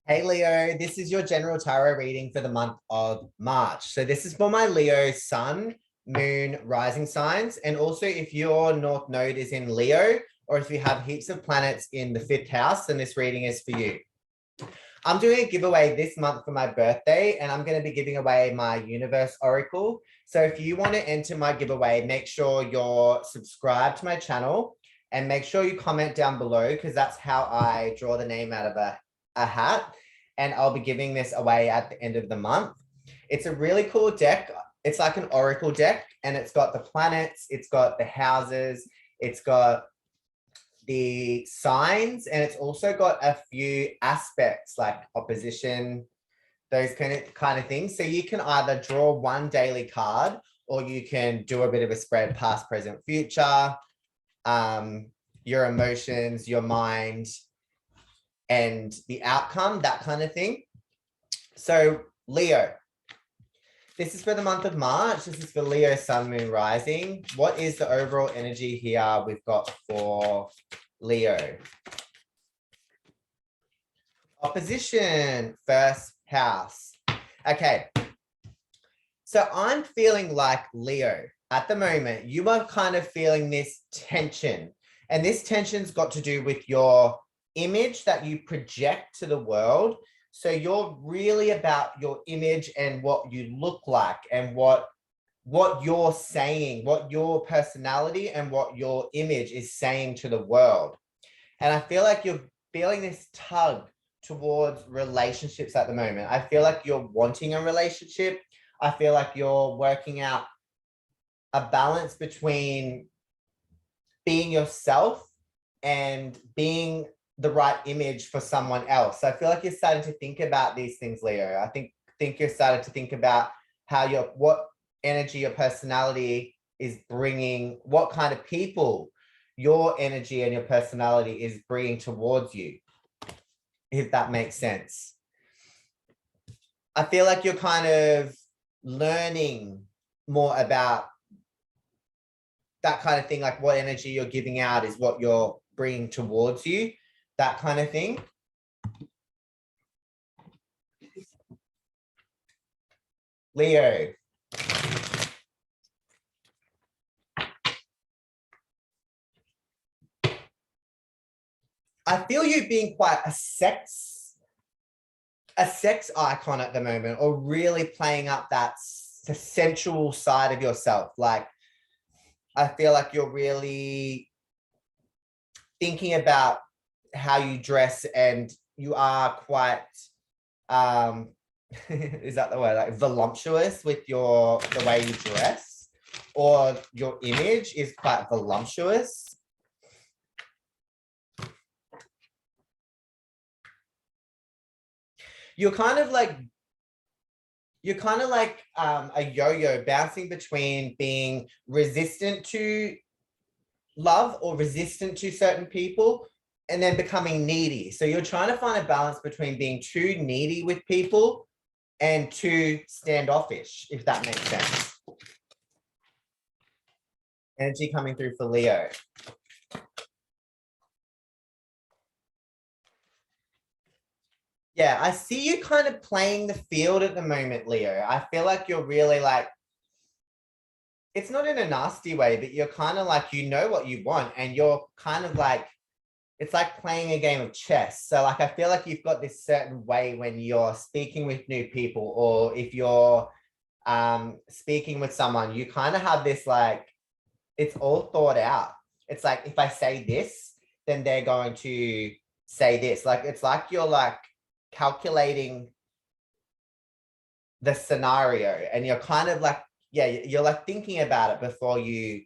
Hey Leo, this is your general tarot reading for the month of March. So this is for my Leo sun, moon, rising signs. And also if your North Node is in Leo, or if you have heaps of planets in the fifth house, then this reading is for you. I'm doing a giveaway this month for my birthday, and I'm going to be giving away my Universe Oracle. So if you want to enter my giveaway, make sure you're subscribed to my channel and make sure you comment down below because that's how I draw the name out of a hat. And I'll be giving this away at the end of the month. It's a really cool deck. It's like an oracle deck, and it's got the planets, it's got the houses, it's got the signs, and it's also got a few aspects like opposition, those kind of things. So you can either draw one daily card or you can do a bit of a spread past, present, future, your emotions, your mind, and the outcome, that kind of thing. So Leo, this is for the month of March. This is for Leo, Sun, Moon, Rising. What is the overall energy here we've got for Leo? Opposition, first house. Okay. So I'm feeling like Leo, at the moment, you are kind of feeling this tension. And this tension's got to do with your image that you project to the world. So you're really about your image and what you look like and what you're saying, what your personality and what your image is saying to the world. And I feel like you're feeling this tug towards relationships at the moment. I feel like you're wanting a relationship. I feel like you're working out a balance between being yourself and being the right image for someone else. So I feel like you're starting to think about these things, Leo. I think you're starting to think about how what energy your personality is bringing, what kind of people your energy and your personality is bringing towards you, if that makes sense. I feel like you're kind of learning more about that kind of thing, like what energy you're giving out is what you're bringing towards you, that kind of thing. Leo. I feel you being quite a sex icon at the moment, or really playing up that sensual side of yourself. Like, I feel like you're really thinking about how you dress, and you are quite is that the word, like voluptuous with the way you dress, or your image is quite voluptuous. You're kind of like a yo-yo, bouncing between being resistant to love or resistant to certain people and then becoming needy. So you're trying to find a balance between being too needy with people and too standoffish, if that makes sense. Energy coming through for Leo. Yeah, I see you kind of playing the field at the moment, Leo. I feel like you're really like, it's not in a nasty way, but you're kind of like, you know what you want, and you're kind of like, it's like playing a game of chess. So like, I feel like you've got this certain way when you're speaking with new people, or if you're speaking with someone, you kind of have this, like, it's all thought out. It's like, if I say this, then they're going to say this. Like, it's like you're like calculating the scenario, and you're kind of like, yeah, you're like thinking about it before you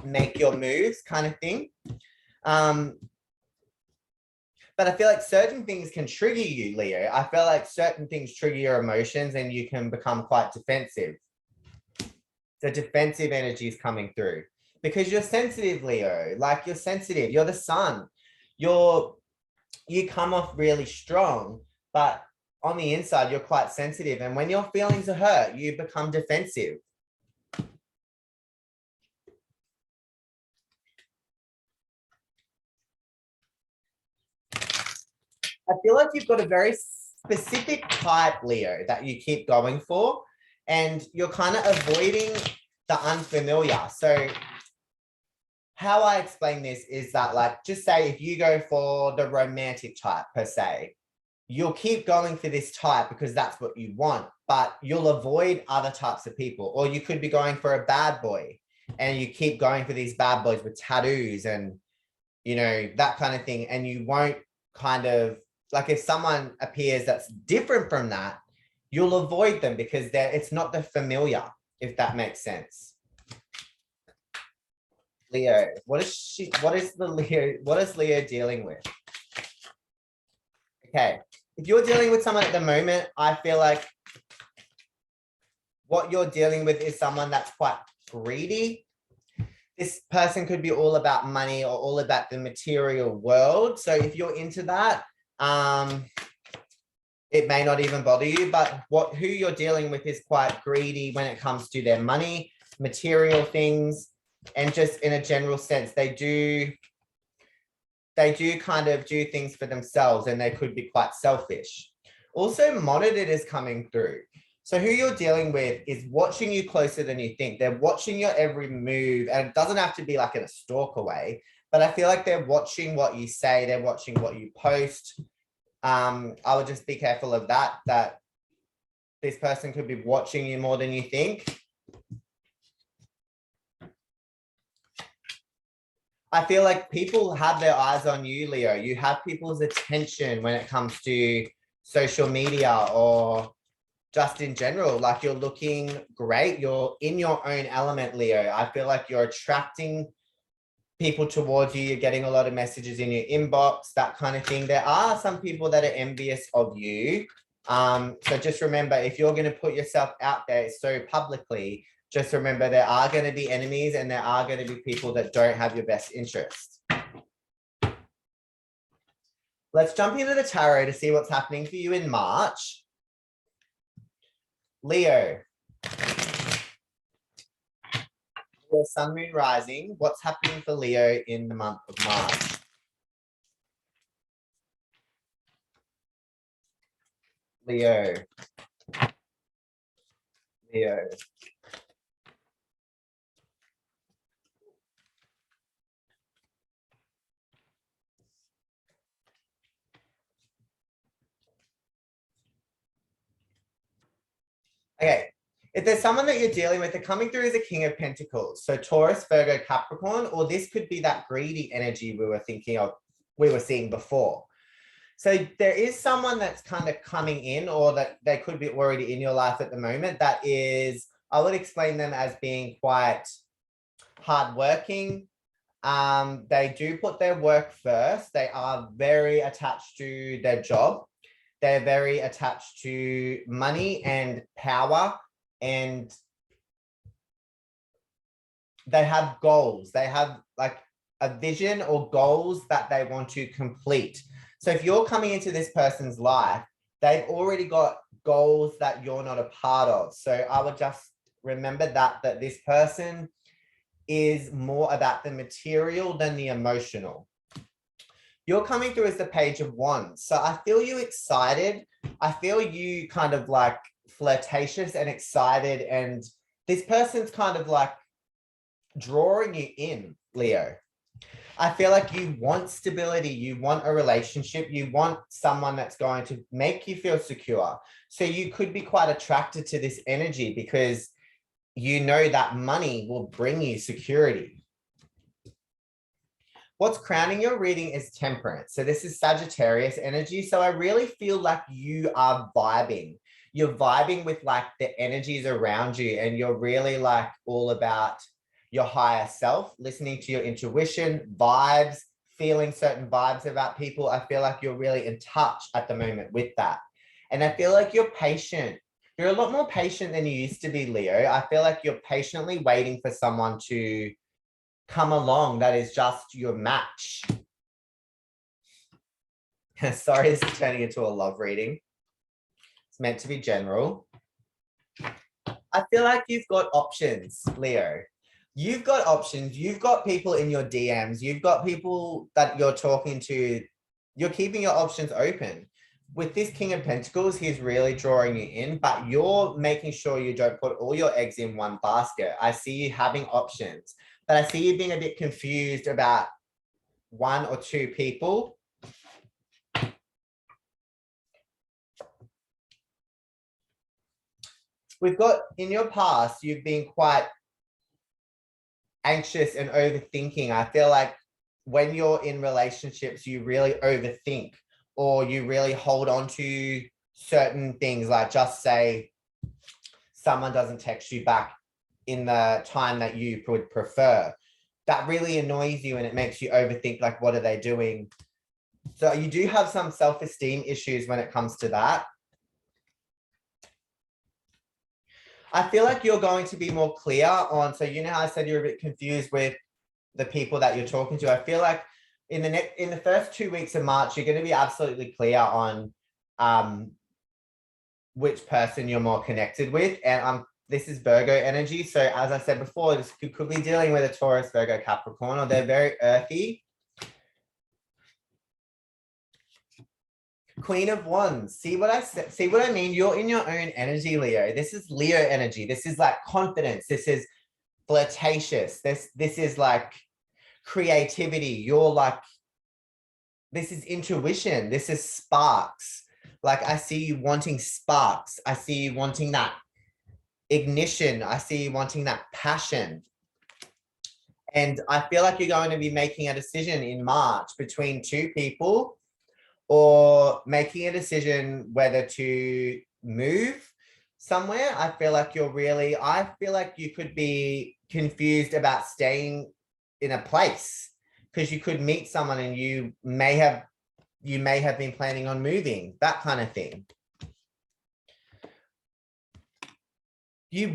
make your moves, kind of thing. But I feel like certain things can trigger you, Leo. I feel like certain things trigger your emotions and you can become quite defensive. So defensive energy is coming through because you're sensitive, Leo. Like, you're sensitive. You're the sun. You come off really strong, but on the inside, you're quite sensitive. And when your feelings are hurt, you become defensive. I feel like you've got a very specific type, Leo, that you keep going for, and you're kind of avoiding the unfamiliar. So how I explain this is that, like, just say if you go for the romantic type per se, you'll keep going for this type because that's what you want, but you'll avoid other types of people. Or you could be going for a bad boy and you keep going for these bad boys with tattoos and, you know, that kind of thing. And you won't kind of, like, if someone appears that's different from that, you'll avoid them because it's not the familiar, if that makes sense. Leo, what is Leo dealing with? Okay, if you're dealing with someone at the moment, I feel like what you're dealing with is someone that's quite greedy. This person could be all about money or all about the material world. So if you're into that, it may not even bother you, but who you're dealing with is quite greedy when it comes to their money, material things, and just in a general sense, they do kind of do things for themselves, and they could be quite selfish. Also, monitored is coming through. So who you're dealing with is watching you closer than you think. They're watching your every move, and it doesn't have to be like in a stalker way, but I feel like they're watching what you say. They're watching what you post. I would just be careful of that this person could be watching you more than you think. I feel like people have their eyes on you, Leo. You have people's attention when it comes to social media or just in general. Like, you're looking great. You're in your own element, Leo. I feel like you're attracting people towards you. You're getting a lot of messages in your inbox, that kind of thing. There are some people that are envious of you. So just remember, if you're going to put yourself out there so publicly, just remember there are going to be enemies and there are going to be people that don't have your best interest. Let's jump into the tarot to see what's happening for you in March. Leo. Leo, Sun, Moon, Rising. What's happening for Leo in the month of March? Leo. Leo. Okay, if there's someone that you're dealing with, they're coming through as a King of Pentacles. So Taurus, Virgo, Capricorn, or this could be that greedy energy we were seeing before. So there is someone that's kind of coming in, or that they could be already in your life at the moment. That is, I would explain them as being quite hardworking. They do put their work first. They are very attached to their job. They're very attached to money and power, and they have goals. They have like a vision or goals that they want to complete. So if you're coming into this person's life, they've already got goals that you're not a part of. So I would just remember that this person is more about the material than the emotional. You're coming through as the Page of Wands. So I feel you excited. I feel you kind of like flirtatious and excited. And this person's kind of like drawing you in, Leo. I feel like you want stability. You want a relationship. You want someone that's going to make you feel secure. So you could be quite attracted to this energy because you know that money will bring you security. What's crowning your reading is Temperance. So this is Sagittarius energy. So I really feel like you are vibing. You're vibing with like the energies around you, and you're really like all about your higher self, listening to your intuition, vibes, feeling certain vibes about people. I feel like you're really in touch at the moment with that. And I feel like you're patient. You're a lot more patient than you used to be, Leo. I feel like you're patiently waiting for someone to come along that is just your match. Sorry, this is turning into a love reading. It's meant to be general. I feel like you've got options, Leo. You've got options. You've got people in your DMs. You've got people that you're talking to You're keeping your options open. With this King of Pentacles, he's really drawing you in, but you're making sure you don't put all your eggs in one basket. I see you having options, but I see you being a bit confused about one or two people. We've got, in your past, you've been quite anxious and overthinking. I feel like when you're in relationships, you really overthink, or you really hold on to certain things, like just say someone doesn't text you back in the time that you would prefer. That really annoys you and it makes you overthink, like, what are they doing? So you do have some self-esteem issues when it comes to that. I feel like you're going to be more clear on, so you know how I said you're a bit confused with the people that you're talking to. I feel like in the first 2 weeks of March, you're going to be absolutely clear on which person you're more connected with. And this is Virgo energy. So as I said before, this could be dealing with a Taurus, Virgo, Capricorn, or they're very earthy. Queen of Wands. See what I said? See what I mean? You're in your own energy, Leo. This is Leo energy. This is like confidence. This is flirtatious. This is like creativity. You're like, this is intuition. This is sparks. Like, I see you wanting sparks. I see you wanting that ignition. I see you wanting that passion. And I feel like you're going to be making a decision in March between two people, or making a decision whether to move somewhere. I feel like you could be confused about staying in a place, because you could meet someone and you may have been planning on moving, that kind of thing. You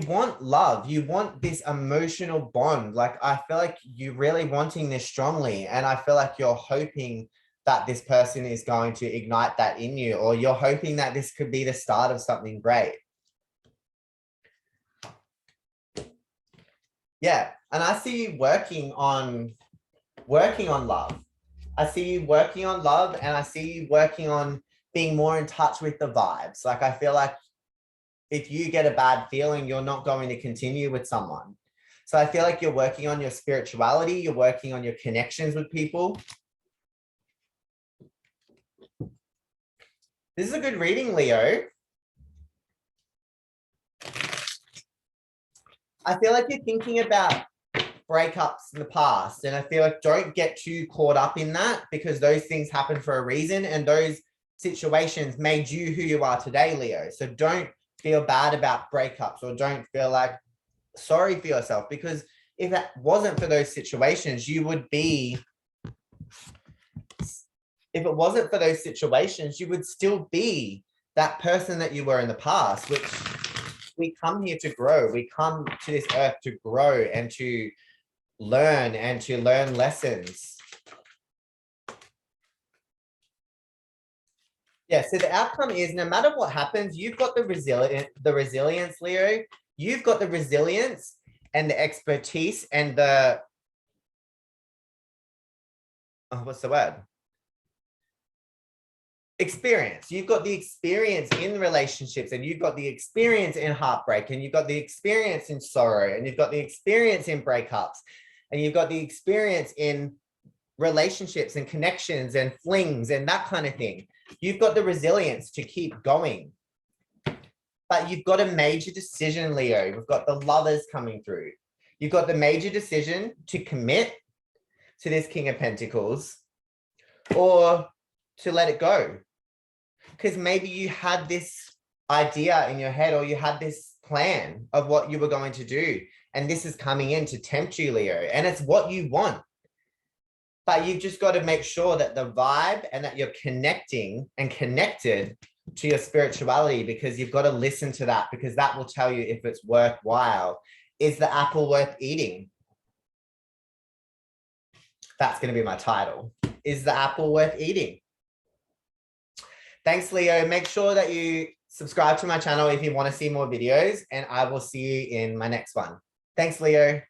want love. You want this emotional bond. Like, I feel like you're really wanting this strongly. And I feel like you're hoping that this person is going to ignite that in you, or you're hoping that this could be the start of something great. Yeah. And I see you working on love. I see you working on love, and I see you working on being more in touch with the vibes. Like, I feel like if you get a bad feeling, you're not going to continue with someone. So I feel like you're working on your spirituality. You're working on your connections with people. This is a good reading, Leo. I feel like you're thinking about breakups in the past, and I feel like don't get too caught up in that, because those things happen for a reason, and those situations made you who you are today, Leo. So don't feel bad about breakups, or don't feel like sorry for yourself, because if it wasn't for those situations, you would still be that person that you were in the past, which we come here to grow. We come to this earth to grow and to learn lessons. Yeah, so the outcome is, no matter what happens, you've got the resilience, Leo. You've got the resilience and the expertise and the, what's the word? Experience. You've got the experience in relationships, and you've got the experience in heartbreak, and you've got the experience in sorrow, and you've got the experience in breakups, and you've got the experience in relationships and connections and flings and that kind of thing. You've got the resilience to keep going. But you've got a major decision, Leo. We've got the Lovers coming through. You've got the major decision to commit to this King of Pentacles, or to let it go. Because maybe you had this idea in your head, or you had this plan of what you were going to do, and this is coming in to tempt you, Leo, and it's what you want. But you've just got to make sure that the vibe, and that you're connecting and connected to your spirituality, because you've got to listen to that, because that will tell you if it's worthwhile. Is the apple worth eating? That's going to be my title. Is the apple worth eating? Thanks, Leo. Make sure that you subscribe to my channel if you want to see more videos, and I will see you in my next one. Thanks, Leo.